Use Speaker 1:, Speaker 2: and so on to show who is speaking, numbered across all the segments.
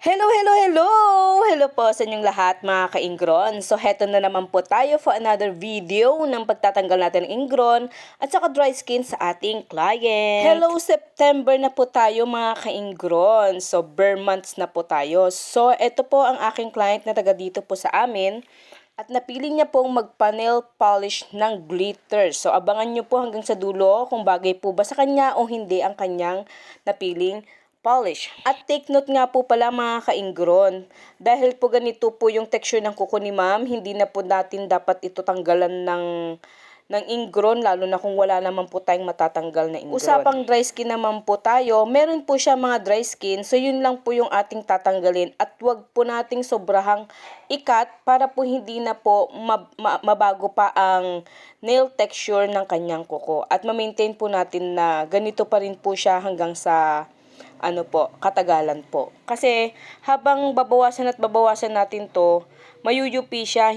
Speaker 1: Hello, hello, hello! Hello po sa inyong lahat mga ka-ingron. So, heto na naman po tayo for another video ng pagtatanggal natin ng ingron at saka dry skin sa ating client. Hello, September na po tayo mga ka-ingron. So, bare months na po tayo. So, eto po ang aking client na taga dito po sa amin. At napili niya pong magpa-nail polish ng glitter. So, abangan nyo po hanggang sa dulo kung bagay po ba sa kanya o hindi ang kanyang napiling polish. At take note nga po pala mga ka-ingron, dahil po ganito po yung texture ng kuko ni ma'am, hindi na po natin dapat ito tanggalan ng ingron, lalo na kung wala naman po tayong matatanggal na ingron. Usapang dry skin naman po tayo, meron po siya mga dry skin, so yun lang po yung ating tatanggalin at wag po nating sobrahang ikat para po hindi na po mabago pa ang nail texture ng kanyang kuko. At ma-maintain po natin na ganito pa rin po siya hanggang sa katagalan po. Kasi habang babawasan at babawasan natin to, mayuyupi siya,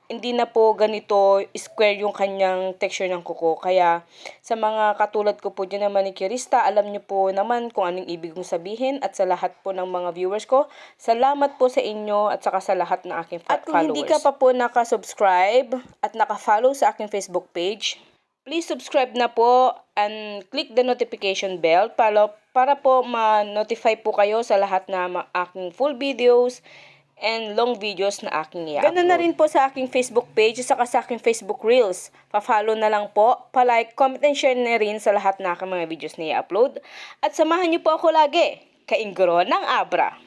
Speaker 1: hindi na po ganito square yung kanyang texture ng kuko. Kaya sa mga katulad ko po dyan na manicurista, alam nyo po naman kung anong ibig kong sabihin. At sa lahat po ng mga viewers ko, salamat po sa inyo at saka sa lahat ng aking followers. At kung hindi ka pa po nakasubscribe at nakafollow sa aking Facebook page, please subscribe na po and click the notification bell para po ma-notify po kayo sa lahat na aking full videos and long videos na aking i-upload. Ganun na rin po sa aking Facebook page at saka sa aking Facebook Reels. Pa-follow na lang po, pa-like, comment and share na rin sa lahat na aking mga videos na i-upload. At samahan niyo po ako lagi, ka-ingron ng Abra.